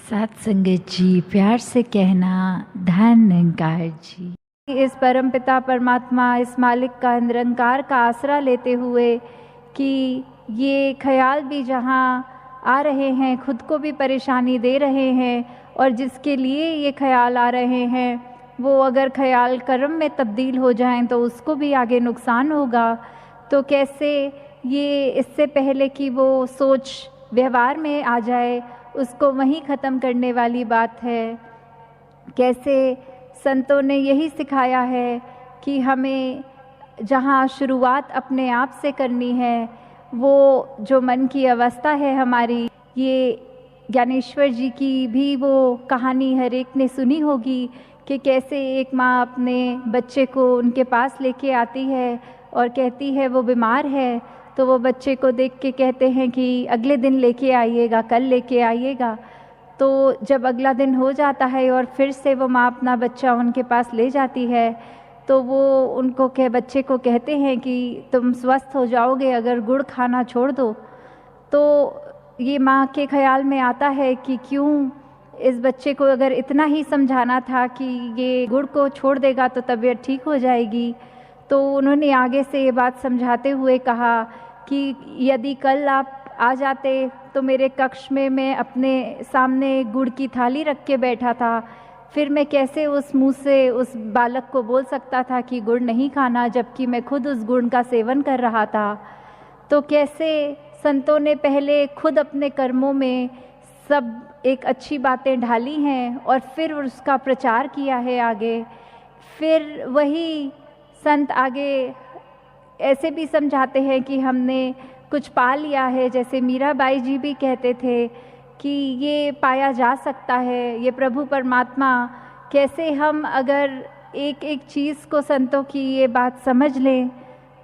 साथ संगत जी, प्यार से कहना धन निरंकार जी। इस परमपिता परमात्मा, इस मालिक का, निरंकार का आसरा लेते हुए कि ये ख्याल भी जहाँ आ रहे हैं खुद को भी परेशानी दे रहे हैं, और जिसके लिए ये ख्याल आ रहे हैं वो अगर ख्याल कर्म में तब्दील हो जाएं तो उसको भी आगे नुकसान होगा। तो कैसे ये इससे पहले कि वो सोच व्यवहार में आ जाए उसको वहीं ख़त्म करने वाली बात है। कैसे संतों ने यही सिखाया है कि हमें जहाँ शुरुआत अपने आप से करनी है, वो जो मन की अवस्था है हमारी, ये ज्ञानेश्वर जी की भी वो कहानी हर एक ने सुनी होगी कि कैसे एक माँ अपने बच्चे को उनके पास लेके आती है और कहती है वो बीमार है, तो वो बच्चे को देख के कहते हैं कि अगले दिन लेके आइएगा, कल लेके आइएगा। तो जब अगला दिन हो जाता है और फिर से वो माँ अपना बच्चा उनके पास ले जाती है, तो वो उनको बच्चे को कहते हैं कि तुम स्वस्थ हो जाओगे अगर गुड़ खाना छोड़ दो। तो ये माँ के ख्याल में आता है कि क्यों इस बच्चे को अगर इतना ही समझाना था कि ये गुड़ को छोड़ देगा तो तबीयत ठीक हो जाएगी। तो उन्होंने आगे से ये बात समझाते हुए कहा कि यदि कल आप आ जाते तो मेरे कक्ष में मैं अपने सामने गुड़ की थाली रख के बैठा था, फिर मैं कैसे उस मुंह से उस बालक को बोल सकता था कि गुड़ नहीं खाना, जबकि मैं खुद उस गुड़ का सेवन कर रहा था। तो कैसे संतों ने पहले खुद अपने कर्मों में सब एक अच्छी बातें ढाली हैं और फिर उसका प्रचार किया है आगे। फिर वही संत आगे ऐसे भी समझाते हैं कि हमने कुछ पा लिया है, जैसे मीराबाई जी भी कहते थे कि ये पाया जा सकता है, ये प्रभु परमात्मा। कैसे हम अगर एक एक चीज़ को संतों की ये बात समझ लें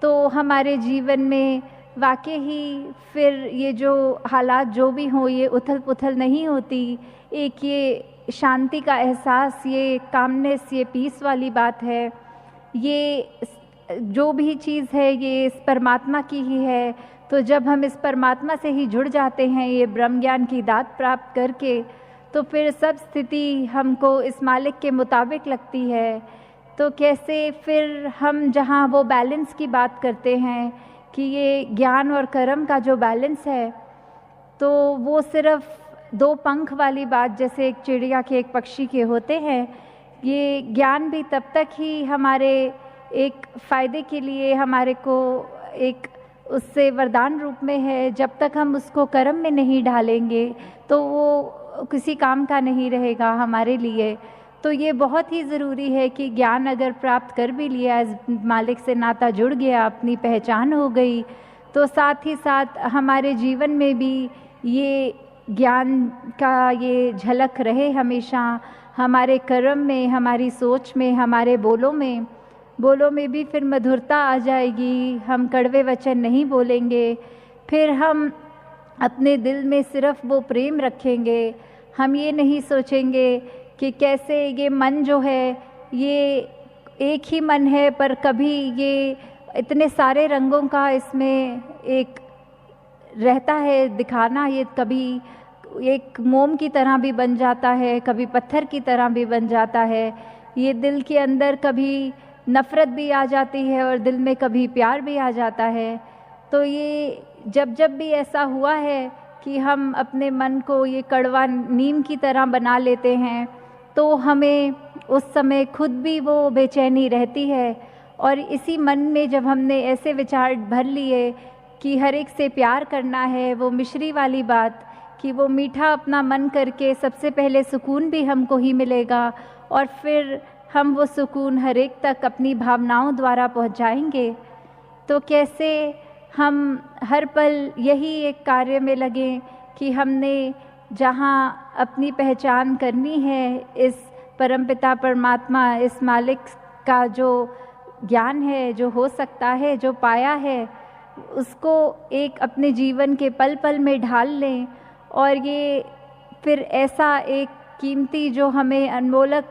तो हमारे जीवन में वाकई ही फिर ये जो हालात जो भी हों ये उथल पुथल नहीं होती। एक ये शांति का एहसास, ये कामनेस, ये पीस वाली बात है। ये जो भी चीज़ है ये इस परमात्मा की ही है। तो जब हम इस परमात्मा से ही जुड़ जाते हैं ये ब्रह्म ज्ञान की दात प्राप्त करके, तो फिर सब स्थिति हमको इस मालिक के मुताबिक लगती है। तो कैसे फिर हम जहाँ वो बैलेंस की बात करते हैं कि ये ज्ञान और कर्म का जो बैलेंस है, तो वो सिर्फ दो पंख वाली बात जैसे एक चिड़िया के एक पक्षी के होते हैं। ये ज्ञान भी तब तक ही हमारे एक फ़ायदे के लिए हमारे को एक उससे वरदान रूप में है, जब तक हम उसको कर्म में नहीं ढालेंगे तो वो किसी काम का नहीं रहेगा हमारे लिए। तो ये बहुत ही ज़रूरी है कि ज्ञान अगर प्राप्त कर भी लिया, इस मालिक से नाता जुड़ गया, अपनी पहचान हो गई, तो साथ ही साथ हमारे जीवन में भी ये ज्ञान का ये झलक रहे हमेशा हमारे कर्म में, हमारी सोच में, हमारे बोलों में भी फिर मधुरता आ जाएगी। हम कड़वे वचन नहीं बोलेंगे, फिर हम अपने दिल में सिर्फ वो प्रेम रखेंगे। हम ये नहीं सोचेंगे कि कैसे ये मन जो है ये एक ही मन है, पर कभी ये इतने सारे रंगों का इसमें एक रहता है दिखाना, ये कभी एक मोम की तरह भी बन जाता है, कभी पत्थर की तरह भी बन जाता है। ये दिल के अंदर कभी नफ़रत भी आ जाती है और दिल में कभी प्यार भी आ जाता है। तो ये जब भी ऐसा हुआ है कि हम अपने मन को ये कड़वा नीम की तरह बना लेते हैं, तो हमें उस समय खुद भी वो बेचैनी रहती है। और इसी मन में जब हमने ऐसे विचार भर लिए कि हर एक से प्यार करना है, वो मिश्री वाली बात कि वो मीठा अपना मन करके सबसे पहले सुकून भी हमको ही मिलेगा और फिर हम वो सुकून हर एक तक अपनी भावनाओं द्वारा पहुंचाएंगे। तो कैसे हम हर पल यही एक कार्य में लगें कि हमने जहाँ अपनी पहचान करनी है, इस परमपिता परमात्मा, इस मालिक का जो ज्ञान है, जो हो सकता है, जो पाया है, उसको एक अपने जीवन के पल पल में ढाल लें। और ये फिर ऐसा एक कीमती जो हमें अनमोलक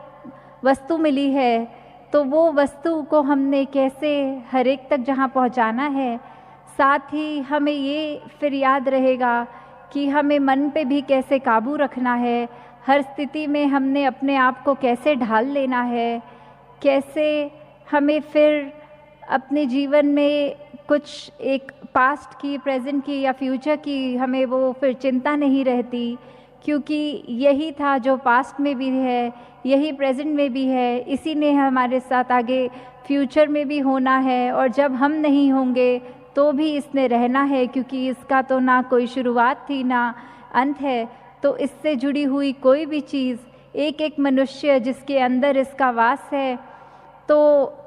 वस्तु मिली है, तो वो वस्तु को हमने कैसे हर एक तक जहाँ पहुँचाना है, साथ ही हमें ये फिर याद रहेगा कि हमें मन पे भी कैसे काबू रखना है, हर स्थिति में हमने अपने आप को कैसे ढाल लेना है, कैसे हमें फिर अपने जीवन में कुछ एक पास्ट की, प्रेजेंट की या फ्यूचर की हमें वो फिर चिंता नहीं रहती, क्योंकि यही था जो पास्ट में भी है, यही प्रेजेंट में भी है, इसी ने हमारे साथ आगे फ्यूचर में भी होना है, और जब हम नहीं होंगे तो भी इसने रहना है, क्योंकि इसका तो ना कोई शुरुआत थी ना अंत है। तो इससे जुड़ी हुई कोई भी चीज़, एक एक मनुष्य जिसके अंदर इसका वास है, तो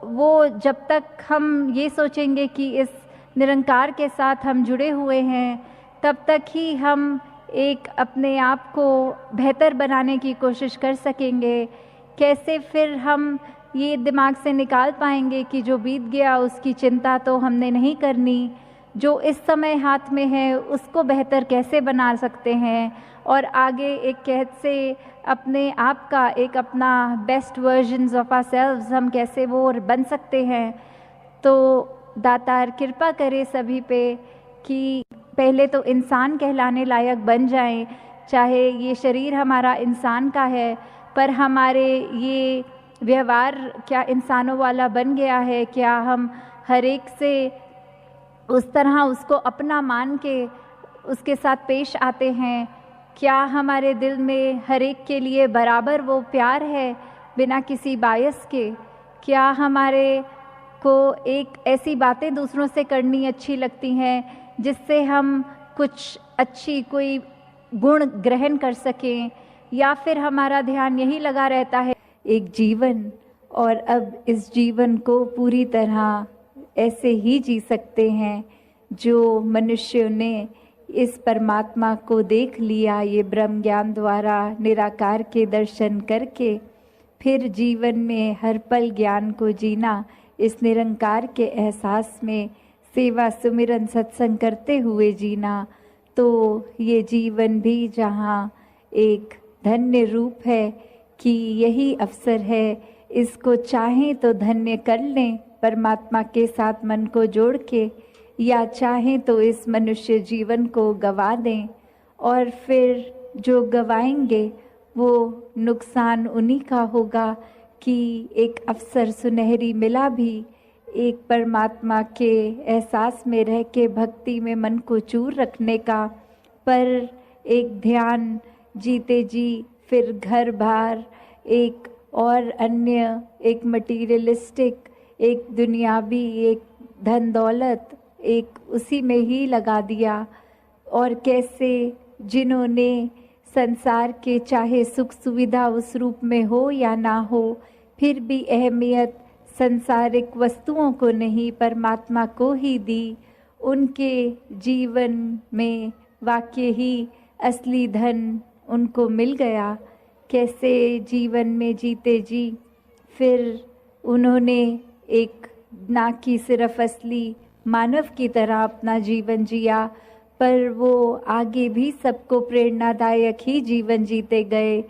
वो जब तक हम ये सोचेंगे कि इस निरंकार के साथ हम जुड़े हुए हैं, तब तक ही हम एक अपने आप को बेहतर बनाने की कोशिश कर सकेंगे। कैसे फिर हम ये दिमाग से निकाल पाएंगे कि जो बीत गया उसकी चिंता तो हमने नहीं करनी, जो इस समय हाथ में है उसको बेहतर कैसे बना सकते हैं, और आगे एक कैसे अपने आप का, एक अपना best versions of ourselves हम कैसे वो बन सकते हैं। तो दातार कृपा करे सभी पे कि पहले तो इंसान कहलाने लायक बन जाएं, चाहे ये शरीर हमारा इंसान का है, पर हमारे ये व्यवहार क्या इंसानों वाला बन गया है, क्या हम हर एक से उस तरह उसको अपना मान के उसके साथ पेश आते हैं, क्या हमारे दिल में हर एक के लिए बराबर वो प्यार है बिना किसी बायस के, क्या हमारे को एक ऐसी बातें दूसरों से करनी अच्छी लगती हैं जिससे हम कुछ अच्छी कोई गुण ग्रहण कर सकें, या फिर हमारा ध्यान यही लगा रहता है एक जीवन, और अब इस जीवन को पूरी तरह ऐसे ही जी सकते हैं जो मनुष्यों ने इस परमात्मा को देख लिया, ये ब्रह्म ज्ञान द्वारा निराकार के दर्शन करके फिर जीवन में हर पल ज्ञान को जीना, इस निरंकार के एहसास में सेवा सुमिरन सत्संग करते हुए जीना। तो ये जीवन भी जहाँ एक धन्य रूप है कि यही अवसर है, इसको चाहें तो धन्य कर लें परमात्मा के साथ मन को जोड़ के, या चाहें तो इस मनुष्य जीवन को गवा दें, और फिर जो गवाएंगे वो नुकसान उन्हीं का होगा कि एक अवसर सुनहरी मिला भी एक परमात्मा के एहसास में रह के भक्ति में मन को चूर रखने का, पर एक ध्यान जीते जी फिर घर बार एक और अन्य, एक मटीरियलिस्टिक, एक दुनियावी, एक धन दौलत, एक उसी में ही लगा दिया। और कैसे जिन्होंने संसार के चाहे सुख सुविधा उस रूप में हो या ना हो, फिर भी अहमियत संसारिक वस्तुओं को नहीं परमात्मा को ही दी, उनके जीवन में वाकई ही असली धन उनको मिल गया। कैसे जीवन में जीते जी फिर उन्होंने एक ना कि सिर्फ असली मानव की तरह अपना जीवन जिया, पर वो आगे भी सबको प्रेरणादायक ही जीवन जीते गए,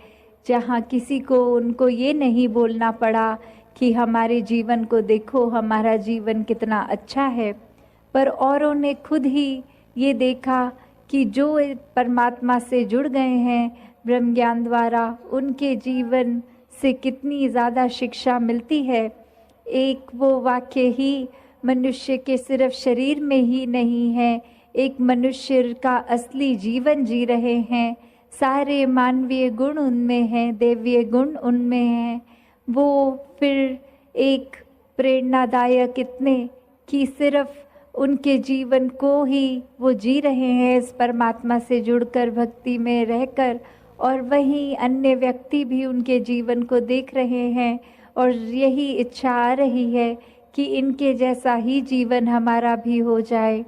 जहाँ किसी को उनको ये नहीं बोलना पड़ा कि हमारे जीवन को देखो, हमारा जीवन कितना अच्छा है, पर औरों ने खुद ही ये देखा कि जो परमात्मा से जुड़ गए हैं ब्रह्म ज्ञान द्वारा, उनके जीवन से कितनी ज़्यादा शिक्षा मिलती है। एक वो वाक्य ही मनुष्य के सिर्फ शरीर में ही नहीं है, एक मनुष्य का असली जीवन जी रहे हैं, सारे मानवीय गुण उनमें हैं, दैवीय गुण उनमें हैं। वो फिर एक प्रेरणादायक इतने कि सिर्फ उनके जीवन को ही वो जी रहे हैं इस परमात्मा से जुड़कर भक्ति में रहकर, और वहीं अन्य व्यक्ति भी उनके जीवन को देख रहे हैं और यही इच्छा आ रही है कि इनके जैसा ही जीवन हमारा भी हो जाए।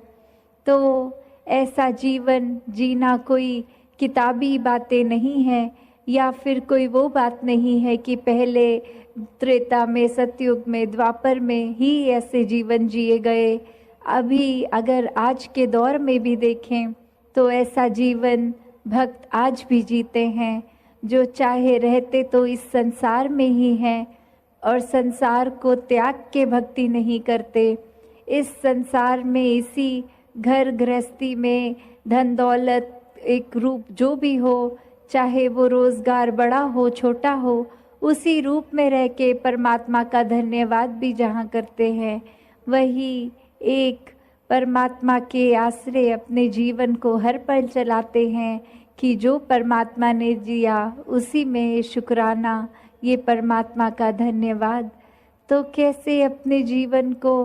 तो ऐसा जीवन जीना कोई किताबी बातें नहीं है, या फिर कोई वो बात नहीं है कि पहले त्रेता में, सतयुग में, द्वापर में ही ऐसे जीवन जिए गए। अभी अगर आज के दौर में भी देखें तो ऐसा जीवन भक्त आज भी जीते हैं, जो चाहे रहते तो इस संसार में ही हैं और संसार को त्याग के भक्ति नहीं करते। इस संसार में, इसी घर गृहस्थी में, धन दौलत एक रूप जो भी हो, चाहे वो रोज़गार बड़ा हो छोटा हो, उसी रूप में रह के परमात्मा का धन्यवाद भी जहाँ करते हैं, वही एक परमात्मा के आश्रय अपने जीवन को हर पल चलाते हैं कि जो परमात्मा ने दिया उसी में शुक्राना, ये परमात्मा का धन्यवाद। तो कैसे अपने जीवन को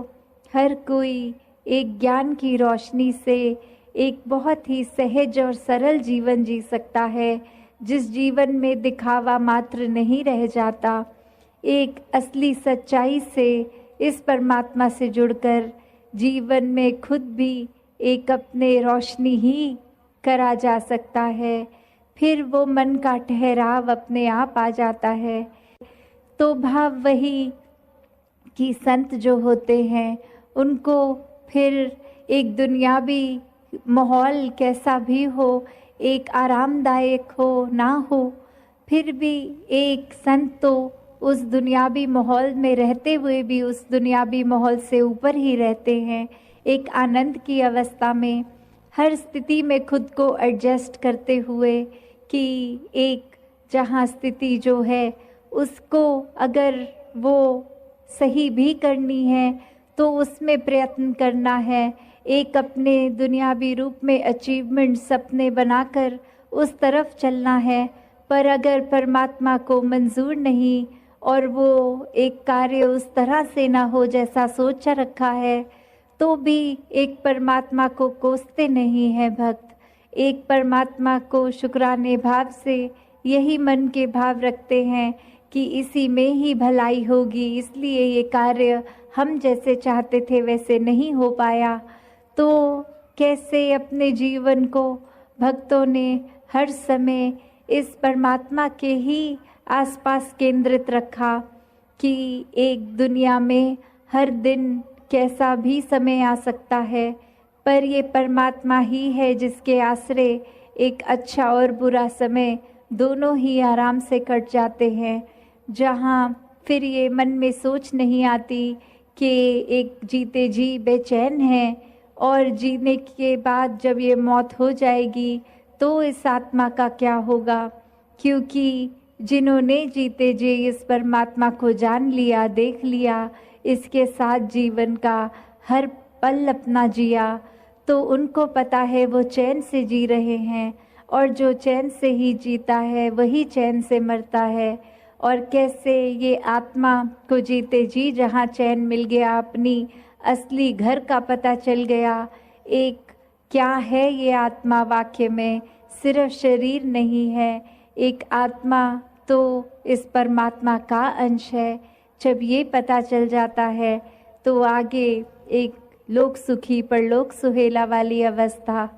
हर कोई एक ज्ञान की रोशनी से एक बहुत ही सहज और सरल जीवन जी सकता है, जिस जीवन में दिखावा मात्र नहीं रह जाता, एक असली सच्चाई से इस परमात्मा से जुड़कर जीवन में खुद भी एक अपने रोशनी ही करा जा सकता है। फिर वो मन का ठहराव अपने आप आ जाता है। तो भाव वही कि संत जो होते हैं उनको फिर एक दुनियावी माहौल कैसा भी हो, एक आरामदायक हो ना हो, फिर भी एक संत तो उस दुनियावी माहौल में रहते हुए भी उस दुनियावी माहौल से ऊपर ही रहते हैं, एक आनंद की अवस्था में हर स्थिति में खुद को एडजस्ट करते हुए कि एक जहाँ स्थिति जो है उसको अगर वो सही भी करनी है तो उसमें प्रयत्न करना है, एक अपने दुनियावी रूप में अचीवमेंट सपने बनाकर उस तरफ चलना है। पर अगर परमात्मा को मंजूर नहीं और वो एक कार्य उस तरह से ना हो जैसा सोचा रखा है, तो भी एक परमात्मा को कोसते नहीं है भक्त, एक परमात्मा को शुक्राने भाव से यही मन के भाव रखते हैं कि इसी में ही भलाई होगी, इसलिए ये कार्य हम जैसे चाहते थे वैसे नहीं हो पाया। तो कैसे अपने जीवन को भक्तों ने हर समय इस परमात्मा के ही आसपास केंद्रित रखा कि एक दुनिया में हर दिन कैसा भी समय आ सकता है, पर ये परमात्मा ही है जिसके आश्रय एक अच्छा और बुरा समय दोनों ही आराम से कट जाते हैं, जहाँ फिर ये मन में सोच नहीं आती कि एक जीते जी बेचैन है और जीने के बाद जब ये मौत हो जाएगी तो इस आत्मा का क्या होगा। क्योंकि जिन्होंने जीते जी इस परमात्मा को जान लिया, देख लिया, इसके साथ जीवन का हर पल अपना जिया, तो उनको पता है वो चैन से जी रहे हैं, और जो चैन से ही जीता है वही चैन से मरता है। और कैसे ये आत्मा को जीते जी जहाँ चैन मिल गया, अपनी असली घर का पता चल गया, एक क्या है ये आत्मा, वाक्य में सिर्फ शरीर नहीं है, एक आत्मा तो इस परमात्मा का अंश है। जब ये पता चल जाता है तो आगे एक लोक सुखी परलोक सुहेला वाली अवस्था।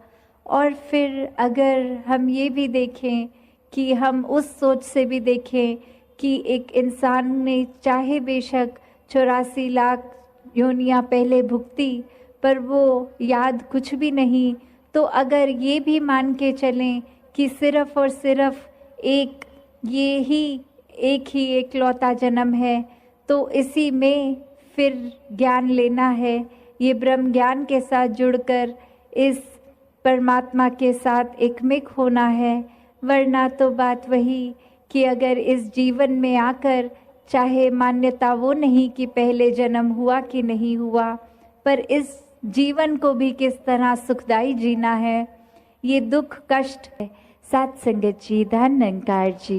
और फिर अगर हम ये भी देखें कि हम उस सोच से भी देखें कि एक इंसान ने चाहे बेशक 84 लाख योनियाँ पहले भुगती पर वो याद कुछ भी नहीं, तो अगर ये भी मान के चलें कि सिर्फ और सिर्फ ये ही एक एकलौता जन्म है, तो इसी में फिर ज्ञान लेना है, ये ब्रह्म ज्ञान के साथ जुड़कर इस परमात्मा के साथ एकमिक होना है। वरना तो बात वही कि अगर इस जीवन में आकर चाहे मान्यता वो नहीं कि पहले जन्म हुआ कि नहीं हुआ, पर इस जीवन को भी किस तरह सुखदाई जीना है, ये दुख कष्ट है। साथ संगत जी, धन निरंकार जी।